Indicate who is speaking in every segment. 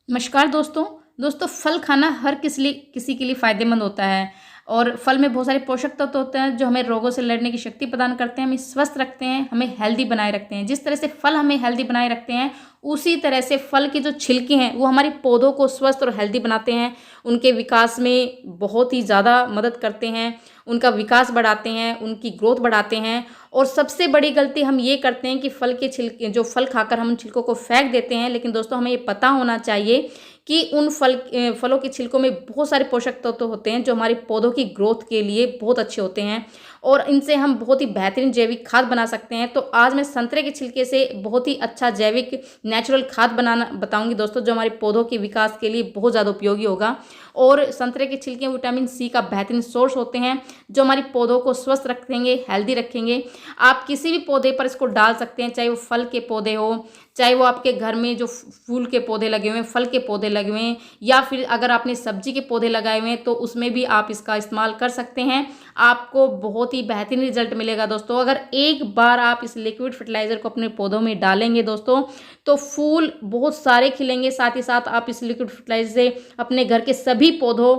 Speaker 1: नमस्कार दोस्तों फल खाना हर किसी के लिए फ़ायदेमंद होता है। और फल में बहुत सारे पोषक तत्व होते हैं जो हमें रोगों से लड़ने की शक्ति प्रदान करते हैं, हमें स्वस्थ रखते हैं, हमें हेल्दी बनाए रखते हैं। जिस तरह से फल हमें हेल्दी बनाए रखते हैं, उसी तरह से फल के जो छिलके हैं वो हमारे पौधों को स्वस्थ और हेल्दी बनाते हैं। उनके विकास में बहुत ही ज़्यादा मदद करते हैं, उनका विकास बढ़ाते हैं, उनकी ग्रोथ बढ़ाते हैं। और सबसे बड़ी गलती हम ये करते हैं कि फल के छिलके जो फल खाकर हम उन छिलकों को फेंक देते हैं। लेकिन दोस्तों हमें ये पता होना चाहिए कि उन फलों के छिलकों में बहुत सारे पोषक तत्व होते हैं जो हमारे पौधों की ग्रोथ के लिए बहुत अच्छे होते हैं। और इनसे हम बहुत ही बेहतरीन जैविक खाद बना सकते हैं। तो आज मैं संतरे के छिलके से बहुत ही अच्छा जैविक नेचुरल खाद बनाना बताऊंगी दोस्तों, जो हमारे पौधों के विकास के लिए बहुत ज़्यादा उपयोगी होगा। और संतरे के छिलके विटामिन सी का बेहतरीन सोर्स होते हैं जो हमारे पौधों को स्वस्थ रखेंगे, हेल्दी रखेंगे। आप किसी भी पौधे पर इसको डाल सकते हैं, चाहे वो फल के पौधे हो, चाहे वो आपके घर में जो फूल के पौधे लगे हुए हैं, फल के पौधे लगे हुए हैं, या फिर अगर आपने सब्जी के पौधे लगाए हुए हैं तो उसमें भी आप इसका इस्तेमाल कर सकते हैं। आपको बहुत ही बेहतरीन रिजल्ट मिलेगा दोस्तों। अगर एक बार आप इस लिक्विड फर्टिलाइज़र को अपने पौधों में डालेंगे दोस्तों, तो फूल बहुत सारे खिलेंगे। साथ ही साथ आप इस लिक्विड फर्टिलाइज़र से अपने घर के सभी पौधों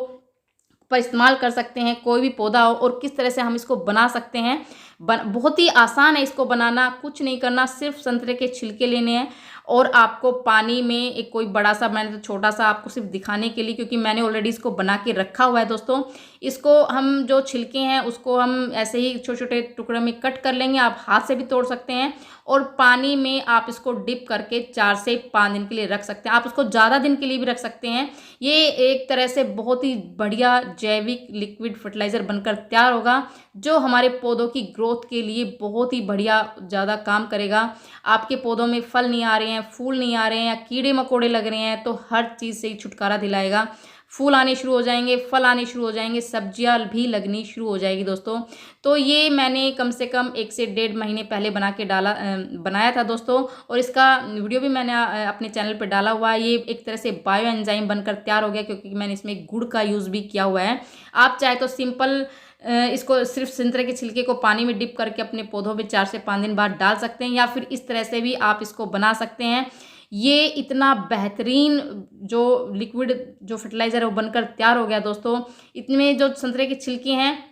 Speaker 1: पर इस्तेमाल कर सकते हैं, कोई भी पौधा हो। और किस तरह से हम इसको बना सकते हैं, बहुत ही आसान है इसको बनाना। कुछ नहीं करना, सिर्फ संतरे के छिलके लेने हैं और आपको पानी में एक कोई बड़ा सा, मैंने तो छोटा सा आपको सिर्फ दिखाने के लिए, क्योंकि मैंने ऑलरेडी इसको बना के रखा हुआ है दोस्तों। इसको हम जो छिलके हैं उसको हम ऐसे ही छोटे छोटे टुकड़े में कट कर लेंगे। आप हाथ से भी तोड़ सकते हैं और पानी में आप इसको डिप करके 4 से 5 दिन के लिए रख सकते हैं। आप इसको ज़्यादा दिन के लिए भी रख सकते हैं। ये एक तरह से बहुत ही बढ़िया जैविक लिक्विड फर्टिलाइज़र बनकर तैयार होगा, जो हमारे पौधों की ग्रोथ के लिए बहुत ही बढ़िया ज़्यादा काम करेगा। आपके पौधों में फल नहीं आ रहे हैं, फूल नहीं आ रहे हैं, या कीड़े मकोड़े लग रहे हैं, तो हर चीज़ से ही छुटकारा दिलाएगा। फूल आने शुरू हो जाएंगे, फल आने शुरू हो जाएंगे, सब्जियां भी लगनी शुरू हो जाएगी दोस्तों। तो ये मैंने कम से कम 1 से 1.5 महीने पहले बनाया था दोस्तों। और इसका वीडियो भी मैंने अपने चैनल पर डाला हुआ है। ये एक तरह से बायो एंजाइम बनकर तैयार हो गया, क्योंकि मैंने इसमें गुड़ का यूज़ भी किया हुआ है। आप चाहे तो सिंपल इसको सिर्फ संतरे के छिलके को पानी में डिप करके अपने पौधों में 4 से 5 दिन बाद डाल सकते हैं, या फिर इस तरह से भी आप इसको बना सकते हैं। ये इतना बेहतरीन जो लिक्विड जो फर्टिलाइज़र है वो बनकर तैयार हो गया दोस्तों। इतने जो संतरे के छिलके हैं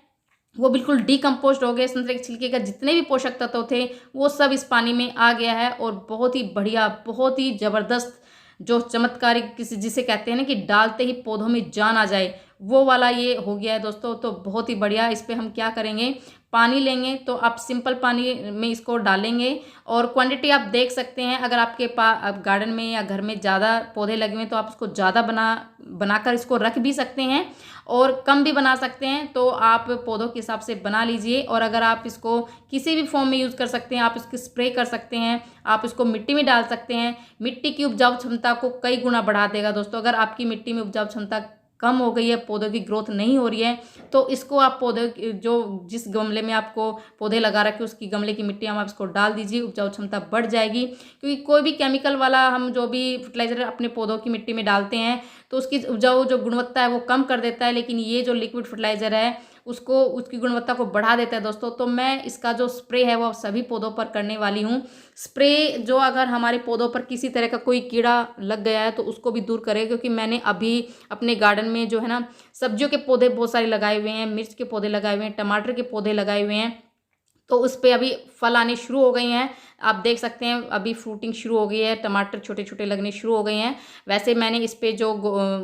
Speaker 1: वो बिल्कुल डिकम्पोज्ड हो गए। संतरे के छिलके का जितने भी पोषक तत्व थे वो सब इस पानी में आ गया है। और बहुत ही बढ़िया, बहुत ही ज़बरदस्त, जो चमत्कारिक, किसी जिसे कहते हैं ना कि डालते ही पौधों में जान आ जाए, वो वाला ये हो गया है दोस्तों। तो बहुत ही बढ़िया। इस पे हम क्या करेंगे, पानी लेंगे, तो आप सिंपल पानी में इसको डालेंगे। और क्वांटिटी आप देख सकते हैं, अगर आपके पास गार्डन में या घर में ज़्यादा पौधे लगे हुए हैं तो आप इसको ज़्यादा बनाकर इसको रख भी सकते हैं, और कम भी बना सकते हैं। तो आप पौधों के हिसाब से बना लीजिए। और अगर आप इसको किसी भी फॉर्म में यूज़ कर सकते हैं, आप इसकी स्प्रे कर सकते हैं, आप इसको मिट्टी में डाल सकते हैं। मिट्टी की उपजाऊ क्षमता को कई गुना बढ़ा देगा दोस्तों। अगर आपकी मिट्टी में उपजाऊ क्षमता कम हो गई है, पौधों की ग्रोथ नहीं हो रही है, तो इसको आप पौधे जो जिस गमले में आपको पौधे लगा रखे उसकी गमले की मिट्टी हम आप इसको डाल दीजिए, उपजाऊ क्षमता बढ़ जाएगी। क्योंकि कोई भी केमिकल वाला हम जो भी फर्टिलाइज़र अपने पौधों की मिट्टी में डालते हैं तो उसकी उपजाऊ जो गुणवत्ता है वो कम कर देता है, लेकिन ये जो लिक्विड फर्टिलाइज़र है उसको उसकी गुणवत्ता को बढ़ा देता है दोस्तों। तो मैं इसका जो स्प्रे है वो सभी पौधों पर करने वाली हूँ। स्प्रे जो अगर हमारे पौधों पर किसी तरह का कोई कीड़ा लग गया है तो उसको भी दूर करेगा, क्योंकि मैंने अभी अपने गार्डन में जो है ना सब्जियों के पौधे बहुत सारे लगाए हुए हैं, मिर्च के पौधे लगाए हुए हैं, टमाटर के पौधे लगाए हुए हैं। तो उस पे अभी फल आने शुरू हो गए हैं। आप देख सकते हैं अभी फ्रूटिंग शुरू हो गई है, टमाटर छोटे छोटे लगने शुरू हो गए हैं। वैसे मैंने इस पे जो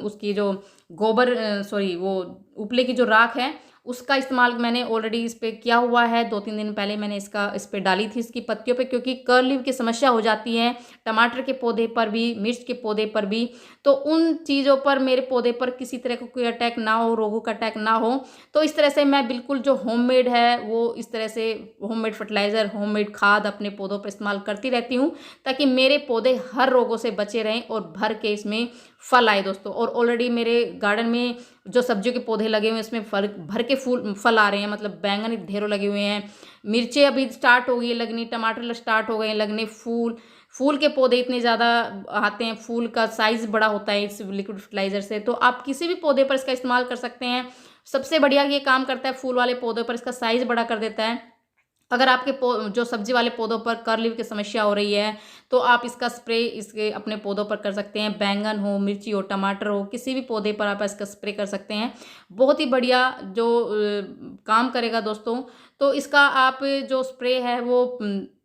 Speaker 1: उसकी जो गोबर सॉरी वो उपले की जो राख है उसका इस्तेमाल मैंने ऑलरेडी इस पे किया हुआ है। 2-3 दिन पहले मैंने इस पे डाली थी इसकी पत्तियों पे, क्योंकि कर्लीव की समस्या हो जाती है टमाटर के पौधे पर भी, मिर्च के पौधे पर भी। तो उन चीज़ों पर, मेरे पौधे पर किसी तरह का कोई अटैक ना हो, रोगों का अटैक ना हो, तो इस तरह से मैं बिल्कुल जो होममेड है वो इस तरह से होममेड फर्टिलाइज़र, होममेड खाद अपने पौधों पर इस्तेमाल करती रहती हूँ, ताकि मेरे पौधे हर रोगों से बचे रहें और भर के इसमें फल आए दोस्तों। और ऑलरेडी मेरे गार्डन में जो सब्जियों के पौधे लगे हुए हैं इसमें भर के फल आ रहे हैं, मतलब बैंगन ढेरों लगे हुए हैं, मिर्चें अभी स्टार्ट हो गई है लगनी, टमाटर स्टार्ट हो गए हैं लगने, फूल के पौधे इतने ज़्यादा आते हैं, फूल का साइज़ बड़ा होता है इस लिक्विड फर्टिलाइज़र से। तो आप किसी भी पौधे पर इसका इस्तेमाल कर सकते हैं। सबसे बढ़िया ये काम करता है, फूल वाले पौधों पर इसका साइज़ बड़ा कर देता है। अगर आपके जो सब्जी वाले पौधों पर कर्ल की समस्या हो रही है तो आप इसका स्प्रे इसके अपने पौधों पर कर सकते हैं। बैंगन हो, मिर्ची हो, टमाटर हो, किसी भी पौधे पर आप इसका स्प्रे कर सकते हैं। बहुत ही बढ़िया जो काम करेगा दोस्तों। तो इसका आप जो स्प्रे है वो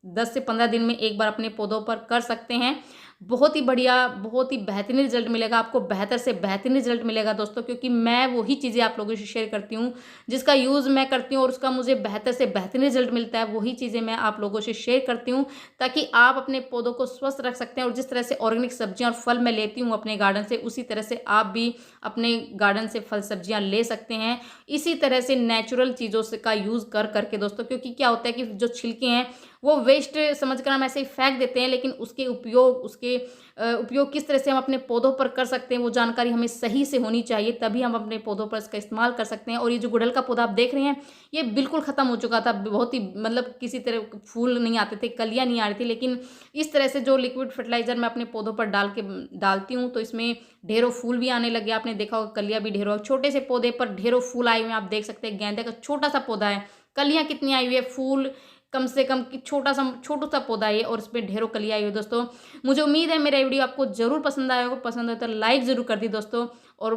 Speaker 1: 10 से 15 दिन में एक बार अपने पौधों पर कर सकते हैं। बहुत ही बढ़िया, बहुत ही बेहतरीन रिजल्ट मिलेगा आपको, बेहतर से बेहतरीन रिजल्ट मिलेगा दोस्तों, क्योंकि मैं वही चीज़ें आप लोगों से शेयर करती हूँ जिसका यूज़ मैं करती हूँ और उसका मुझे बेहतर से बेहतरीन रिजल्ट मिलता है। वही चीज़ें मैं आप लोगों से शेयर करती हूँ ताकि आप अपने पौधों को स्वस्थ रख सकते हैं। और जिस तरह से ऑर्गेनिक सब्जियां और फल मैं लेती हूँ अपने गार्डन से, उसी तरह से आप भी अपने गार्डन से फल सब्जियां ले सकते हैं। इसी तरह से नेचुरल चीज़ों से का यूज़ कर करके दोस्तों, क्योंकि क्या होता है कि जो छिलके हैं वो वेस्ट समझकर हम ऐसे ही फेंक देते हैं, लेकिन उसके उपयोग किस तरह से हम अपने पौधों पर कर सकते हैं वो जानकारी हमें सही से होनी चाहिए, तभी हम अपने पौधों पर इसका इस्तेमाल कर सकते हैं। और ये जो गुड़हल का पौधा आप देख रहे हैं ये बिल्कुल ख़त्म हो चुका था, बहुत ही मतलब किसी तरह फूल नहीं आते थे, कलियाँ नहीं आ रही थी, लेकिन इस तरह से जो लिक्विड फर्टिलाइज़र मैं अपने पौधों पर डालती हूँ तो इसमें ढेरों फूल भी आने लगे। आपने देखा होगा कलियाँ भी ढेरों, छोटे से पौधे पर ढेरों फूल आए हुए हैं। आप देख सकते हैं गेंदे का छोटा सा पौधा है, कलियाँ कितनी आई हुई है, फूल कम से कम कि छोटा सा पौधा है और इसमें ढेरों कलियाँ आई हुई है दोस्तों। मुझे उम्मीद है मेरा वीडियो आपको ज़रूर पसंद आया होगा, पसंद आया तो लाइक ज़रूर कर दी दोस्तों। और